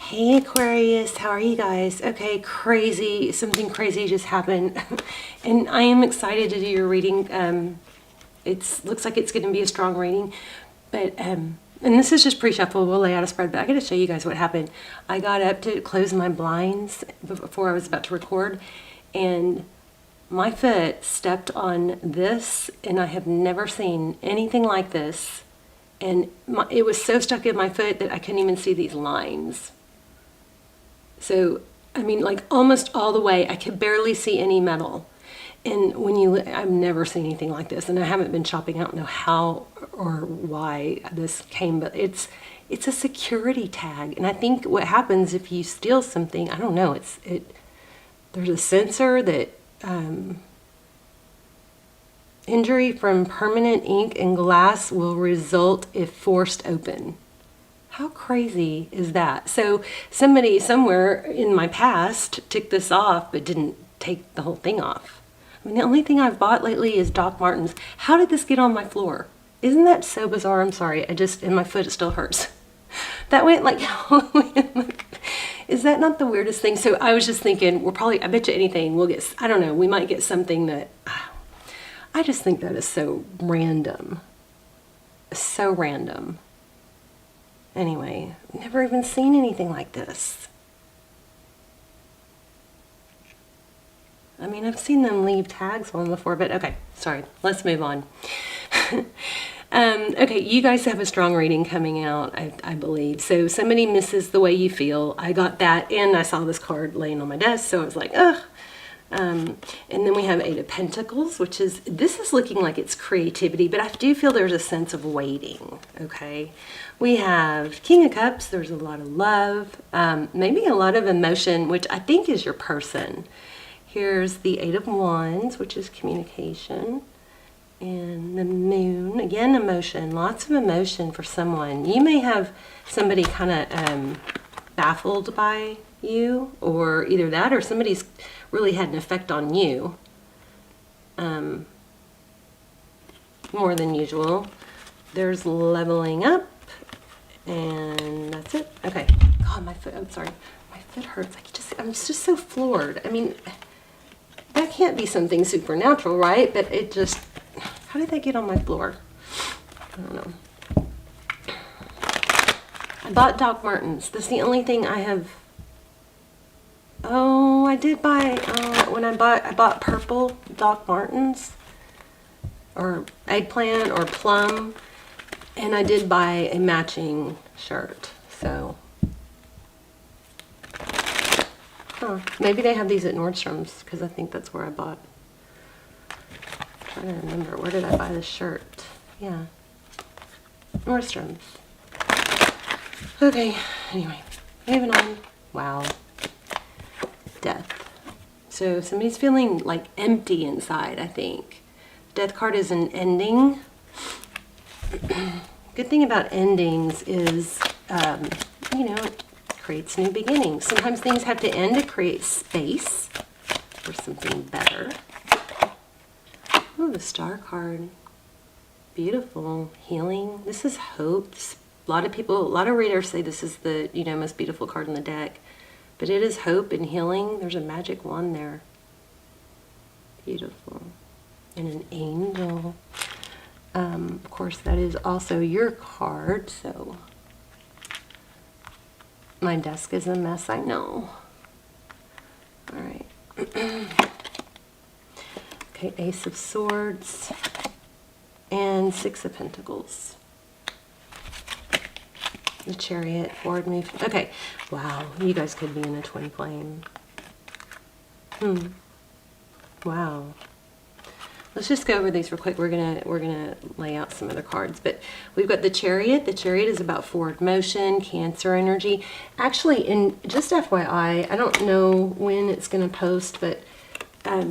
Hey Aquarius, how are you guys? Okay, crazy, something crazy just happened. And I am excited to do your reading. Looks like it's going to be a strong reading. But, and this is just pre-shuffle, we'll lay out a spread, but I got to show you guys what happened. I got up to close my blinds before I was about to record, and my foot stepped on this, and I have never seen anything like this. And it was so stuck in my foot that I couldn't even see these lines. So, I mean, like almost all the way, I could barely see any metal. And I've never seen anything like this, and I haven't been shopping. I don't know how or why this came, but it's a security tag. And I think what happens if you steal something, I don't know, there's a sensor that, injury from permanent ink and glass will result if forced open. How crazy is that? So somebody somewhere in my past took this off but didn't take the whole thing off. I mean, the only thing I've bought lately is Doc Martens. How did this get on my floor? Isn't that so bizarre? I'm sorry. In my foot, it still hurts. That went like, is that not the weirdest thing? So I was just thinking, I bet you anything, we'll get, I don't know, we might get something that, I just think that is so random. So random. Anyway, never even seen anything like this. I mean, I've seen them leave tags on before, but okay, sorry, let's move on. Okay, you guys have a strong reading coming out, I believe. So somebody misses the way you feel. I got that, and I saw this card laying on my desk, so I was like, ugh. And then we have Eight of Pentacles, this is looking like it's creativity, but I do feel there's a sense of waiting, okay? We have King of Cups, there's a lot of love, maybe a lot of emotion, which I think is your person. Here's the Eight of Wands, which is communication, and the Moon, again, emotion, lots of emotion for someone. You may have somebody kind of baffled by you, or either that or somebody's really had an effect on you more than usual. There's leveling up, and that's it. Okay. God, my foot, I'm sorry, my foot hurts. I'm just so floored. I mean, that can't be something supernatural, right? But it just, how did that get on my floor? I don't know. I bought Doc Martens. That's the only thing I have. Oh, I did buy, I bought purple Doc Martens, or eggplant, or plum, and I did buy a matching shirt, so. Huh, maybe they have these at Nordstrom's, because I think that's where I bought. I'm trying to remember, where did I buy this shirt? Yeah, Nordstrom's. Okay, anyway, moving on. Wow. Death. So somebody's feeling like empty inside, I think. Death card is an ending. Good thing about endings is, it creates new beginnings. Sometimes things have to end to create space for something better. Oh, the Star card. Beautiful. Healing. This is hope. A lot of readers say this is the, most beautiful card in the deck. But it is hope and healing. There's a magic wand there. Beautiful. And an angel. Of course, that is also your card, so. My desk is a mess, I know. All right. Okay, Ace of Swords. And Six of Pentacles. The Chariot, forward move. Okay, wow, you guys could be in a twin flame. Wow. Let's just go over these real quick. We're gonna lay out some other cards, but we've got the Chariot. The Chariot is about forward motion, Cancer energy. Actually, in just FYI, I don't know when it's gonna post, but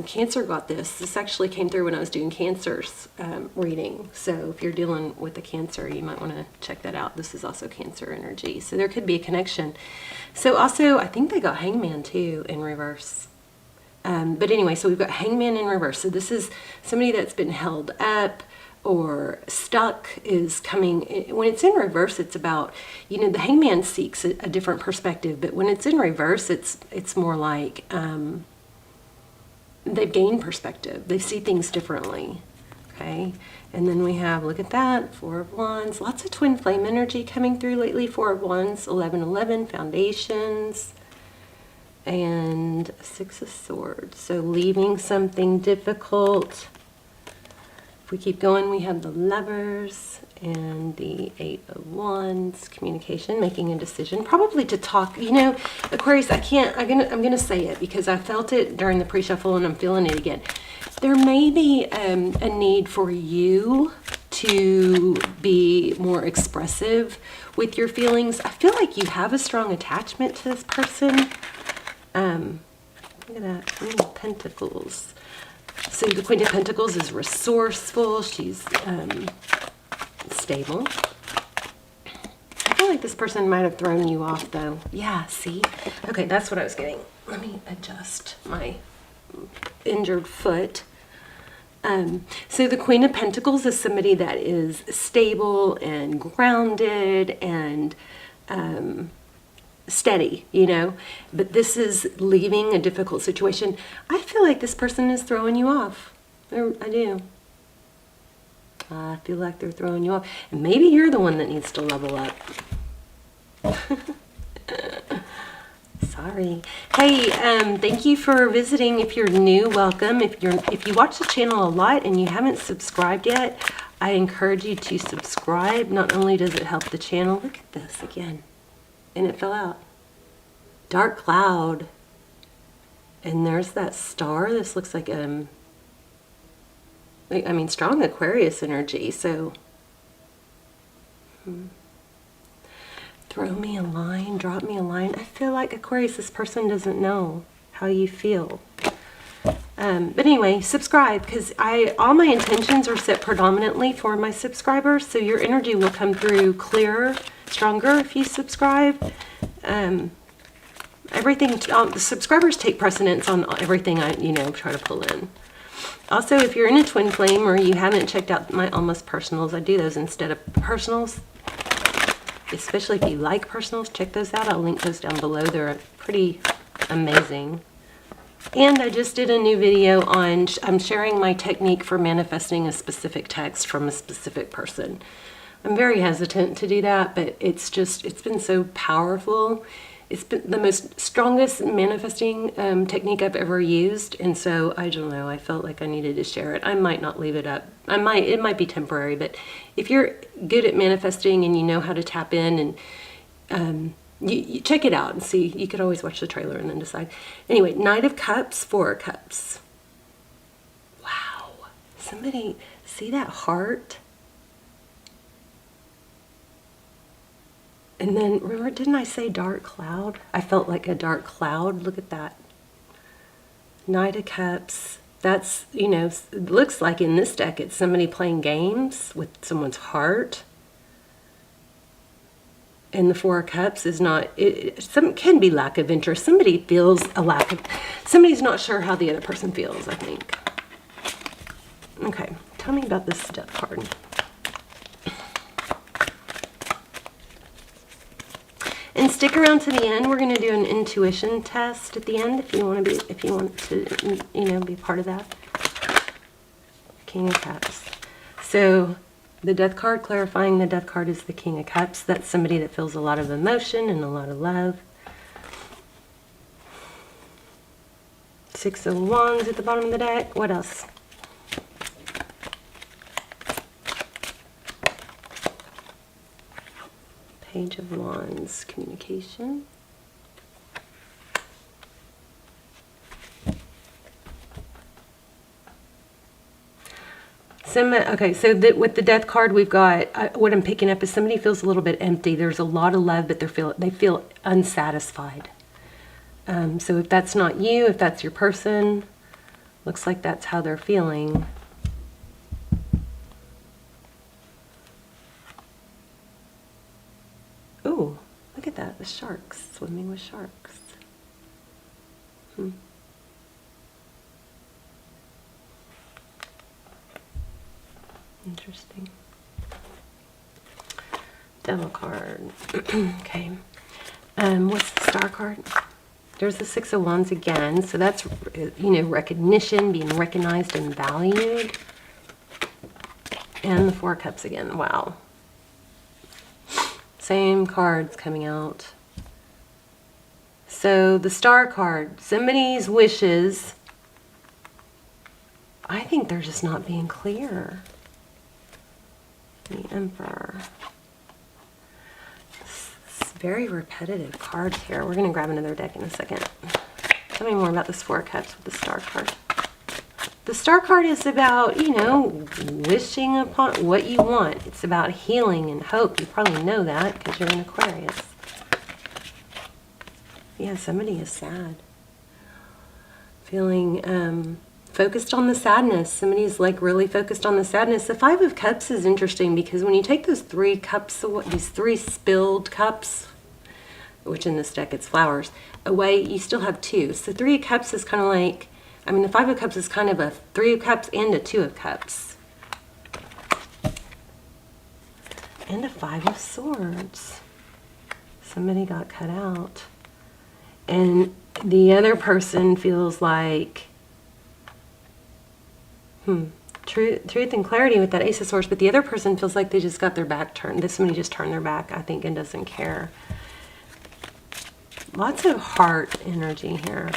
Cancer got this. This actually came through when I was doing Cancer's reading. So if you're dealing with the Cancer, you might want to check that out. This is also Cancer energy. So there could be a connection. So also, I think they got Hangman too in reverse. But anyway, so we've got Hangman in reverse. So this is somebody that's been held up, or stuck is coming. When it's in reverse, it's about, you know, the hangman seeks a different perspective, but when it's in reverse, it's more like they've gained perspective. They see things differently. Okay, and then we have, look at that, Four of Wands. Lots of twin flame energy coming through lately. Four of Wands, 1111, foundations, and Six of Swords. So leaving something difficult. If we keep going, we have the Lovers and the Eight of Wands. Communication, making a decision, probably to talk. You know, Aquarius, I'm gonna say it because I felt it during the pre-shuffle and I'm feeling it again. There may be a need for you to be more expressive with your feelings. I feel like you have a strong attachment to this person. Look at that, Queen of Pentacles. So the Queen of Pentacles is resourceful. She's stable. I feel like this person might have thrown you off, though. Yeah, see? Okay, that's what I was getting. Let me adjust my injured foot. So the Queen of Pentacles is somebody that is stable and grounded and steady, you know, but this is leaving a difficult situation. I feel like this person is throwing you off. I do. I feel like they're throwing you off. And maybe you're the one that needs to level up. Sorry. Hey, thank you for visiting. If you're new, welcome. If you watch the channel a lot and you haven't subscribed yet, I encourage you to subscribe. Not only does it help the channel, look at this again. And it fell out. Dark cloud. And there's that star. This looks like I mean, strong Aquarius energy. So throw me a line, drop me a line. I feel like, Aquarius, this person doesn't know how you feel. But anyway, subscribe, because all my intentions are set predominantly for my subscribers, so your energy will come through clearer, stronger if you subscribe. The subscribers take precedence on everything I, try to pull in. Also, if you're in a twin flame or you haven't checked out my almost personals, I do those instead of personals. Especially if you like personals, check those out. I'll link those down below. They're pretty amazing. And I just did a new video on, I'm sharing my technique for manifesting a specific text from a specific person. I'm very hesitant to do that, but it's been so powerful. It's been the most strongest manifesting technique I've ever used. And so, I don't know, I felt like I needed to share it. I might not leave it up. It might be temporary, but if you're good at manifesting and you know how to tap in and you check it out and see. You could always watch the trailer and then decide. Anyway, Knight of Cups, Four of Cups. Wow. Somebody, see that heart? And then, remember, didn't I say dark cloud? I felt like a dark cloud. Look at that. Knight of Cups. That's, it looks like in this deck it's somebody playing games with someone's heart. And the Four of Cups is not, can be lack of interest. Somebody feels somebody's not sure how the other person feels, I think. Okay, tell me about this death card. And stick around to the end. We're going to do an intuition test at the end if you want to be part of that. King of Cups. So the death card, clarifying the death card, is the King of Cups. That's somebody that feels a lot of emotion and a lot of love. Six of Wands at the bottom of the deck. What else? Page of Wands, communication. Okay, so with the death card, we've got, what I'm picking up is somebody feels a little bit empty. There's a lot of love, but they feel unsatisfied. So if that's not you, if that's your person, looks like that's how they're feeling. Ooh, look at that, the sharks, swimming with sharks. Interesting. Devil card. Okay. What's the star card? There's the Six of Wands again. So that's, you know, recognition, being recognized and valued. And the Four of Cups again. Wow. Same cards coming out. So the Star card, somebody's wishes, I think they're just not being clear. The Emperor. It's very repetitive cards here. We're going to grab another deck in a second. Tell me more about this Four of Cups with the Star card. The Star card is about, you know, wishing upon what you want. It's about healing and hope. You probably know that because you're an Aquarius. Yeah, somebody is sad. Feeling focused on the sadness. Somebody's like really focused on the sadness. The Five of Cups is interesting because when you take those 3 cups, these 3 spilled cups, which in this deck it's flowers, away, you still have 2. So 3 of Cups is kind of like, I mean, the Five of Cups is kind of a 3 of Cups and a 2 of Cups. And a Five of Swords. Somebody got cut out. And the other person feels like, truth and clarity with that Ace of Swords, but the other person feels like they just got their back turned. This somebody just turned their back, I think, and doesn't care. Lots of heart energy here.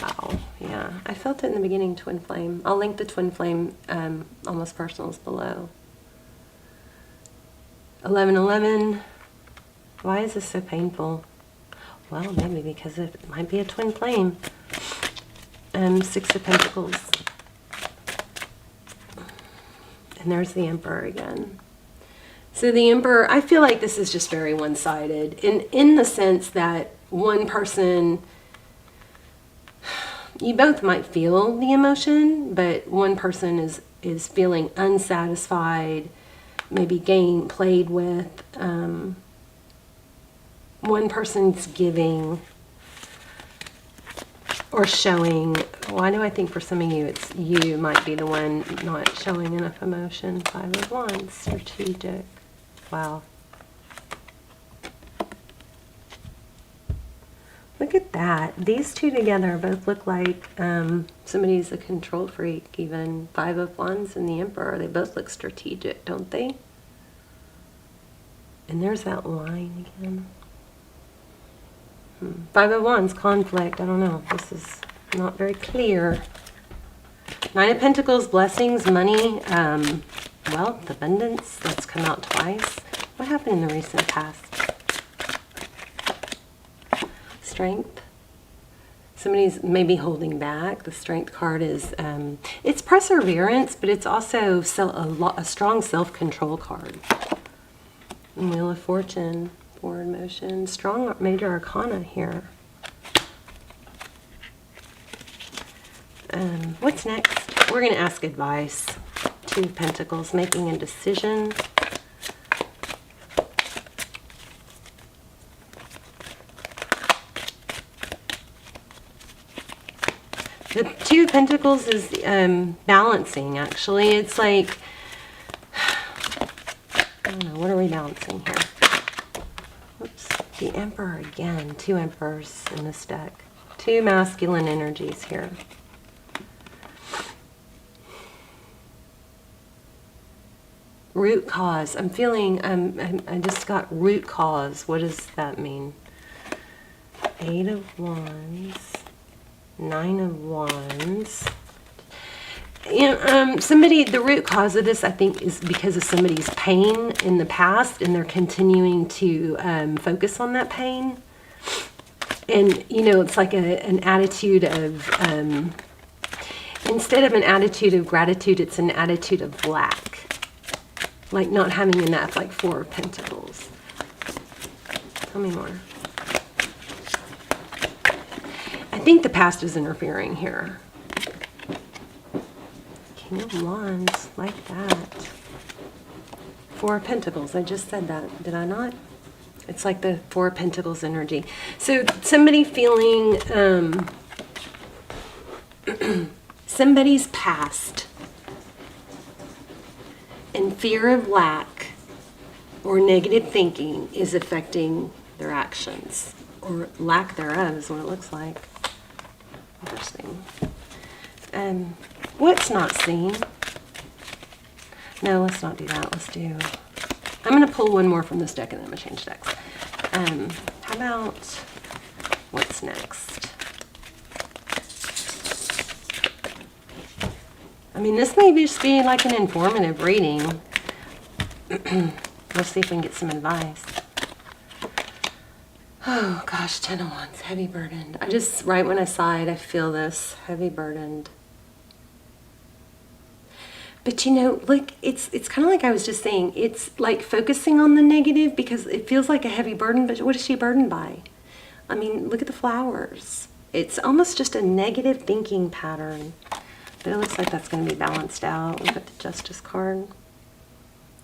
Wow, yeah. I felt it in the beginning, Twin Flame. I'll link the Twin Flame Almost Personals below. 1111. Why is this so painful? Well, maybe because it might be a Twin Flame. 6 of Pentacles. And there's the Emperor again. So the Emperor, I feel like this is just very one-sided. In the sense that one person, you both might feel the emotion, but one person is feeling unsatisfied, maybe played with. One person's giving or showing. Why do I think for some of you, it's you might be the one not showing enough emotion? 5 of Wands, strategic. Wow. Look at that. These two together both look like somebody's a control freak, even 5 of Wands and the Emperor. They both look strategic, don't they? And there's that line again. 5 of Wands, conflict. I don't know. This is not very clear. 9 of Pentacles, blessings, money, wealth, abundance. That's come out twice. What happened in the recent past? Strength. Somebody's maybe holding back. The Strength card is, it's perseverance, but it's also a strong self-control card. And Wheel of Fortune, forward motion, strong major arcana here. What's next? We're going to ask advice. 2 of Pentacles, making a decision. The 2 of Pentacles is balancing, actually. It's like, I don't know, what are we balancing here? Oops, the Emperor again. 2 Emperors in this deck. 2 masculine energies here. Root cause. I'm feeling, I just got root cause. What does that mean? 8 of Wands. 9 of Wands. And the root cause of this, I think, is because of somebody's pain in the past, and they're continuing to focus on that pain. And, you know, it's like an attitude of, instead of an attitude of gratitude, it's an attitude of lack. Like not having enough, like 4 of Pentacles. Tell me more. I think the past is interfering here. King of Wands, like that. 4 of Pentacles, I just said that, did I not? It's like the 4 of Pentacles energy. So somebody feeling, somebody's past and fear of lack or negative thinking is affecting their actions, or lack thereof is what it looks like. Interesting. What's not seen? No, let's not do that. Let's do... I'm going to pull one more from this deck and then I'm going to change decks. How about what's next? I mean, this may just be like an informative reading. Let's see if we can get some advice. Oh gosh, 10 of Wands, heavy burdened. I just, right when I sighed, I feel this, heavy burdened. But you know, like, it's kind of like I was just saying, it's like focusing on the negative because it feels like a heavy burden, but what is she burdened by? I mean, look at the flowers. It's almost just a negative thinking pattern. But it looks like that's going to be balanced out. Look at the Justice card.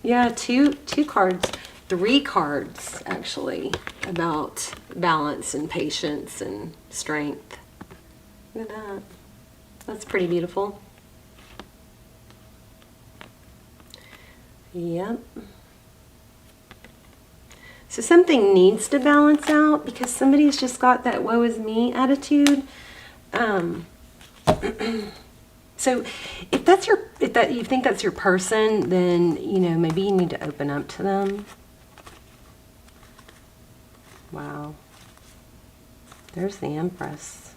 Yeah, two cards, 3 cards, actually, about balance and patience and strength. Look at that. That's pretty beautiful. Yep. So something needs to balance out because somebody's just got that woe is me attitude. So if you think that's your person, then, you know, maybe you need to open up to them. Wow. There's the Empress.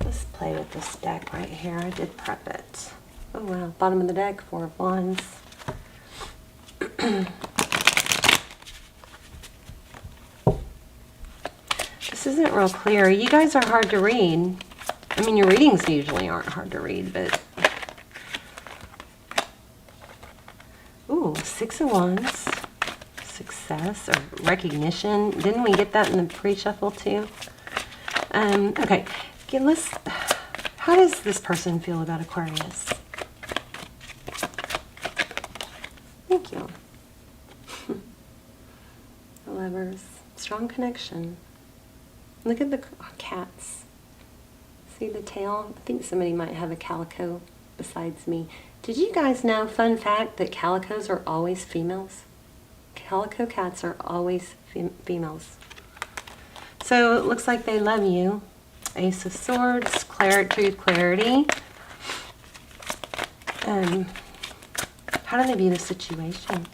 Let's play with this deck right here. I did prep it. Oh wow, bottom of the deck, 4 of Wands. This isn't real clear. You guys are hard to read. I mean, your readings usually aren't hard to read, but... Ooh, 6 of Wands. Success or recognition. Didn't we get that in the pre-shuffle too? Okay, how does this person feel about Aquarius? Thank you. The Lovers. Strong connection. Look at the cats. See the tail? I think somebody might have a calico besides me. Did you guys know, fun fact, that calicos are always females? Calico cats are always females. So it looks like they love you. Ace of Swords, truth, clarity. How do they view the situation?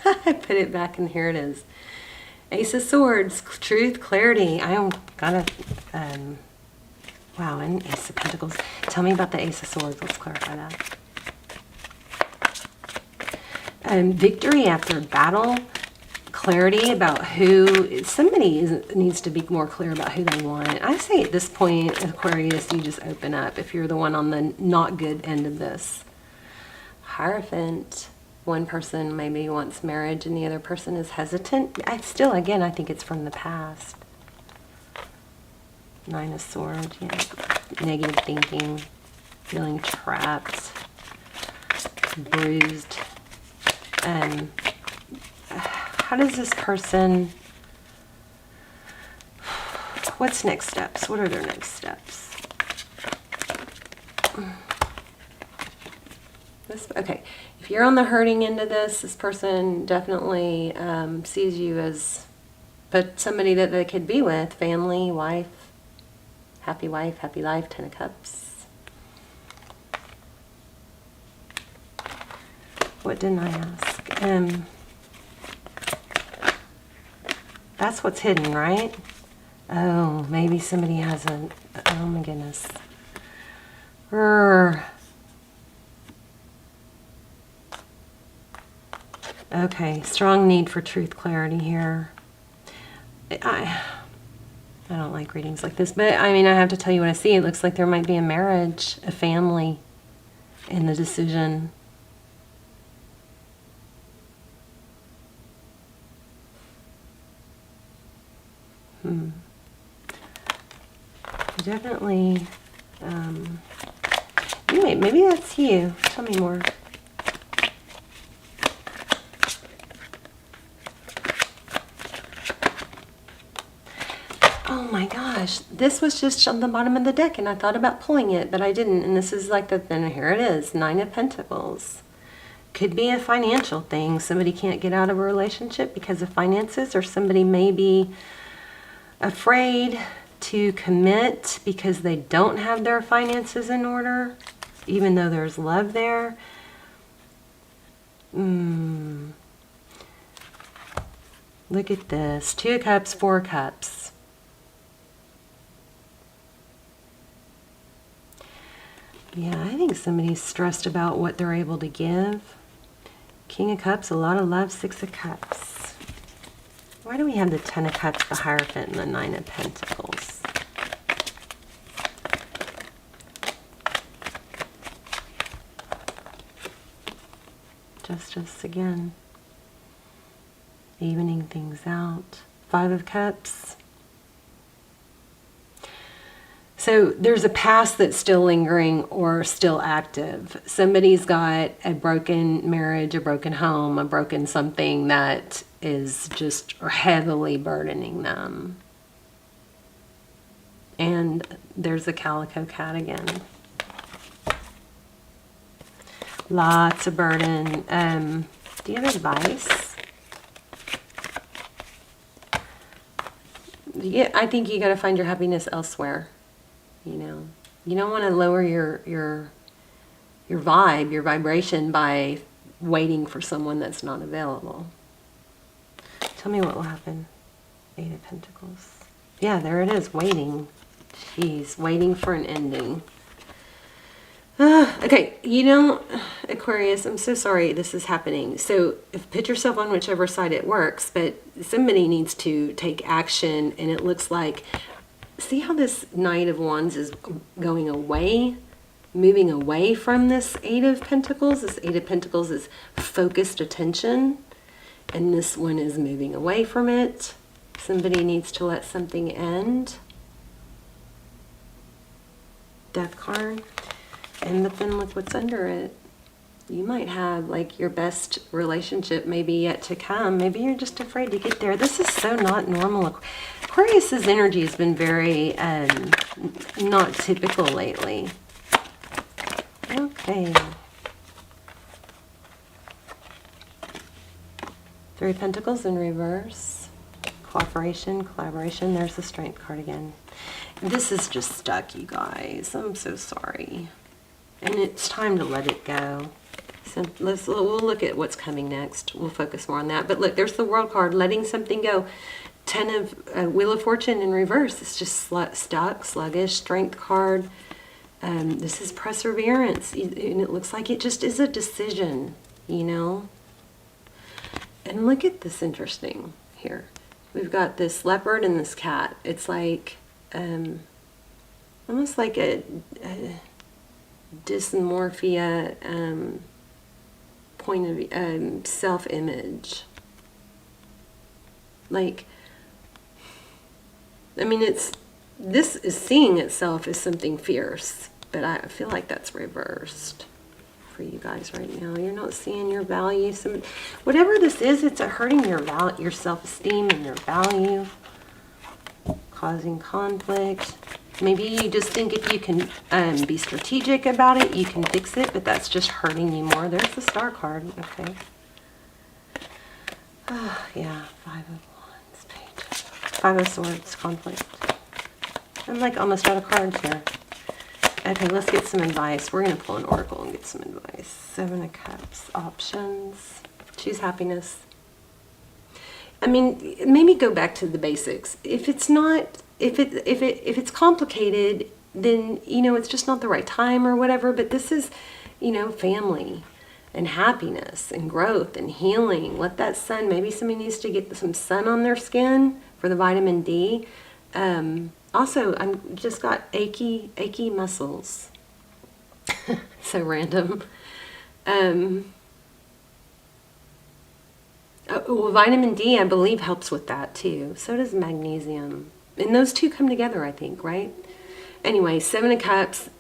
I put it back and here it is. Ace of Swords, truth, clarity. I gotta, wow, and Ace of Pentacles. Tell me about the Ace of Swords. Let's clarify that. Victory after battle, clarity about who, somebody needs to be more clear about who they want. I say at this point, Aquarius, you just open up if you're the one on the not good end of this. Hierophant, one person maybe wants marriage and the other person is hesitant. I think it's from the past. 9 of Swords, yeah. Negative thinking, feeling trapped, bruised. How does this person, what's next steps? What are their next steps? Okay, if you're on the hurting end of this person definitely sees you as somebody that they could be with, family, wife, happy life, 10 of Cups. What didn't I ask? That's what's hidden, right? Oh, maybe somebody has oh my goodness. Okay, strong need for truth, clarity here. I don't like readings like this, but I mean, I have to tell you what I see. It looks like there might be a marriage, a family in the decision. Definitely, maybe that's you. Tell me more. Oh my gosh, this was just on the bottom of the deck and I thought about pulling it, but I didn't. And this is like then here it is, Nine of Pentacles. Could be a financial thing. Somebody can't get out of a relationship because of finances, or somebody may be afraid to commit because they don't have their finances in order, even though there's love there. Look at this. 2 of Cups, 4 of Cups. Yeah, I think somebody's stressed about what they're able to give. King of Cups, a lot of love. 6 of Cups. Why do we have the 10 of Cups, the Hierophant, and the 9 of Pentacles? Justice again. Evening things out. 5 of Cups. So there's a past that's still lingering or still active. Somebody's got a broken marriage, a broken home, a broken something that is just heavily burdening them. And there's a calico cat again. Lots of burden. Do you have advice? Yeah, I think you got to find your happiness elsewhere. You know, you don't want to lower your vibe, your vibration by waiting for someone that's not available. Tell me what will happen. 8 of Pentacles. Yeah, there it is, waiting. Jeez, waiting for an ending. Okay, you know, Aquarius, I'm so sorry this is happening. So put yourself on whichever side it works, but somebody needs to take action, and it looks like, see how this Knight of Wands is going away, moving away from this 8 of Pentacles? This 8 of Pentacles is focused attention, and this one is moving away from it. Somebody needs to let something end. Death card. But then look what's under it. You might have like your best relationship maybe yet to come. Maybe you're just afraid to get there. This is so not normal. Aquarius's energy has been very not typical lately. Okay. 3 of Pentacles in reverse. Cooperation, collaboration. There's the Strength card again. This is just stuck, you guys. I'm so sorry. And it's time to let it go. So we'll look at what's coming next. We'll focus more on that. But look, there's the World card, letting something go. 10 of Wheel of Fortune in reverse. It's just stuck, sluggish. Strength card. This is perseverance. And it looks like it just is a decision, you know. And look at this interesting here. We've got this leopard and this cat. It's like almost like a dysmorphia point of self-image. Like, I mean, this is seeing itself as something fierce, but I feel like that's reversed for you guys right now. You're not seeing your value. Whatever this is, it's hurting your self-esteem and your value, causing conflict. Maybe you just think if you can be strategic about it, you can fix it, but that's just hurting you more. There's the Star card. Okay. Oh, yeah. 5 of Wands, Page. 5 of Swords, conflict. I'm like almost out of cards here. Okay, let's get some advice. We're going to pull an oracle and get some advice. 7 of Cups, options. Choose happiness. I mean, maybe go back to the basics. If it's not, if it's complicated, then, you know, it's just not the right time or whatever. But this is, you know, family and happiness and growth and healing. Let that sun, maybe somebody needs to get some sun on their skin for the vitamin D. Also, I'm just got achy muscles. So random. Well, vitamin D, I believe, helps with that too. So does magnesium. And those two come together, I think, right? Anyway, 7 of Cups,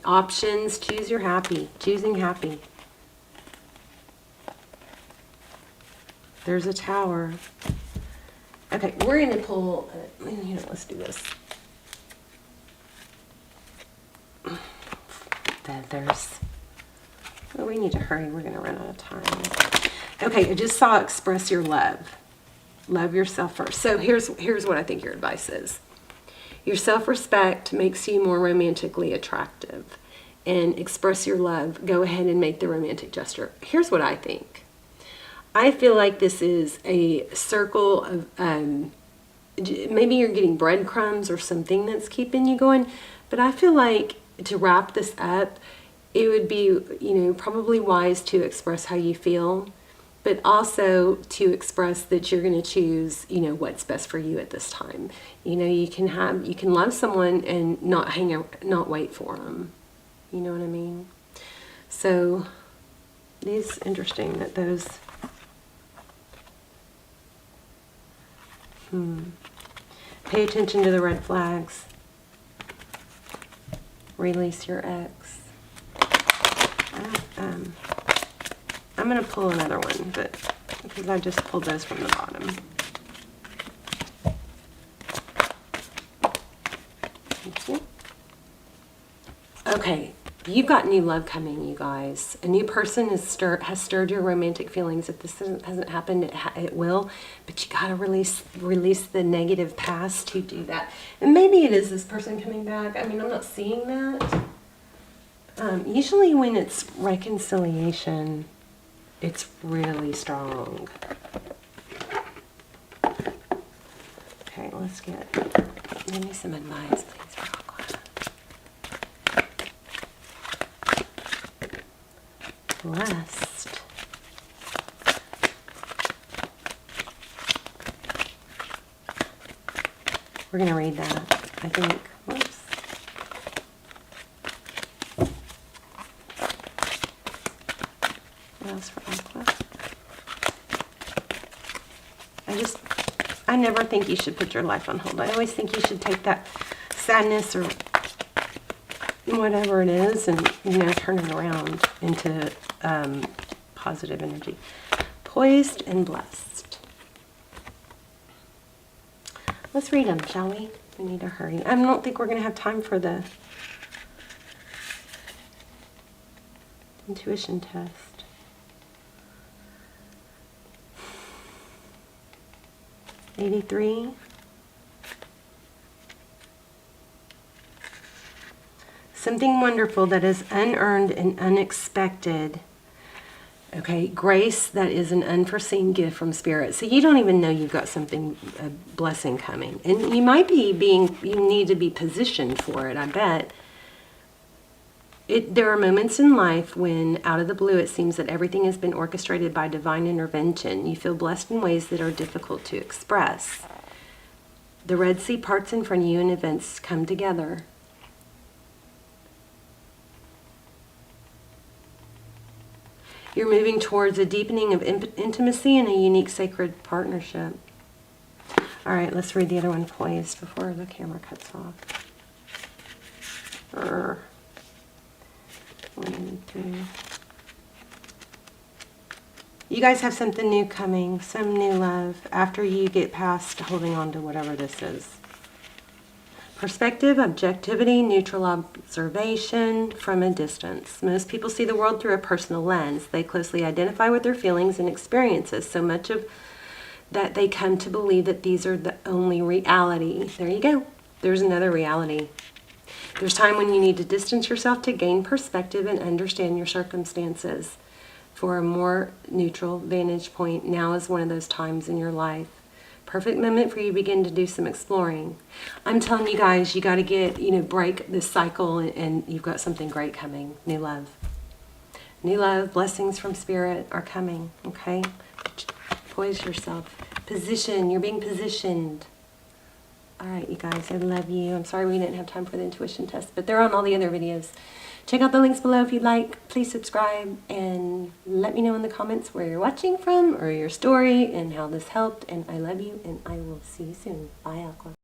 options, choose your happy, choosing happy. There's a Tower. Okay, we're going to pull, let's do this. Feathers. Oh, we need to hurry. We're going to run out of time. Okay, I just saw express your love. Love yourself first. So here's what I think your advice is. Your self-respect makes you more romantically attractive. And express your love. Go ahead and make the romantic gesture. Here's what I think. I feel like this is a circle of, maybe you're getting breadcrumbs or something that's keeping you going. But I feel like to wrap this up, it would be, probably wise to express how you feel, but also to express that you're going to choose, what's best for you at this time. You can love someone and not wait for them. You know what I mean? So, it's interesting that those. Pay attention to the red flags. Release your ex. I'm going to pull another one, but because I just pulled those from the bottom. Thank you. Okay, you've got new love coming, you guys. A new person has stirred your romantic feelings. If this hasn't happened, it will. But you got to release the negative past to do that. And maybe it is this person coming back. I mean, I'm not seeing that. Usually when it's reconciliation, it's really strong. Okay, let's give me some advice, please, for Aqua. Blessed. We're going to read that, I think. Whoops. For Aqua. I never think you should put your life on hold. I always think you should take that sadness or whatever it is and, turn it around into positive energy. Poised and blessed. Let's read them, shall we? We need to hurry. I don't think we're going to have time for the intuition test. '83. Something wonderful that is unearned and unexpected. Okay, grace that is an unforeseen gift from Spirit. So you don't even know you've got something, a blessing coming. And you might be you need to be positioned for it, I bet. There are moments in life when, out of the blue, it seems that everything has been orchestrated by divine intervention. You feel blessed in ways that are difficult to express. The Red Sea parts in front of you and events come together. You're moving towards a deepening of intimacy and a unique sacred partnership. All right, let's read the other one, Poised, before the camera cuts off. 1 and 2. You guys have something new coming, some new love, after you get past holding on to whatever this is. Perspective, objectivity, neutral observation from a distance. Most people see the world through a personal lens. They closely identify with their feelings and experiences, so much of that they come to believe that these are the only reality. There you go. There's another reality. There's time when you need to distance yourself to gain perspective and understand your circumstances. For a more neutral vantage point, now is one of those times in your life. Perfect moment for you to begin to do some exploring. I'm telling you guys, you got to get, break this cycle and you've got something great coming. New love. New love, blessings from Spirit are coming, okay? Poise yourself. Position, you're being positioned. All right, you guys, I love you. I'm sorry we didn't have time for the intuition test, but they're on all the other videos. Check out the links below if you'd like. Please subscribe and let me know in the comments where you're watching from or your story and how this helped. And I love you, and I will see you soon. Bye, Aqua.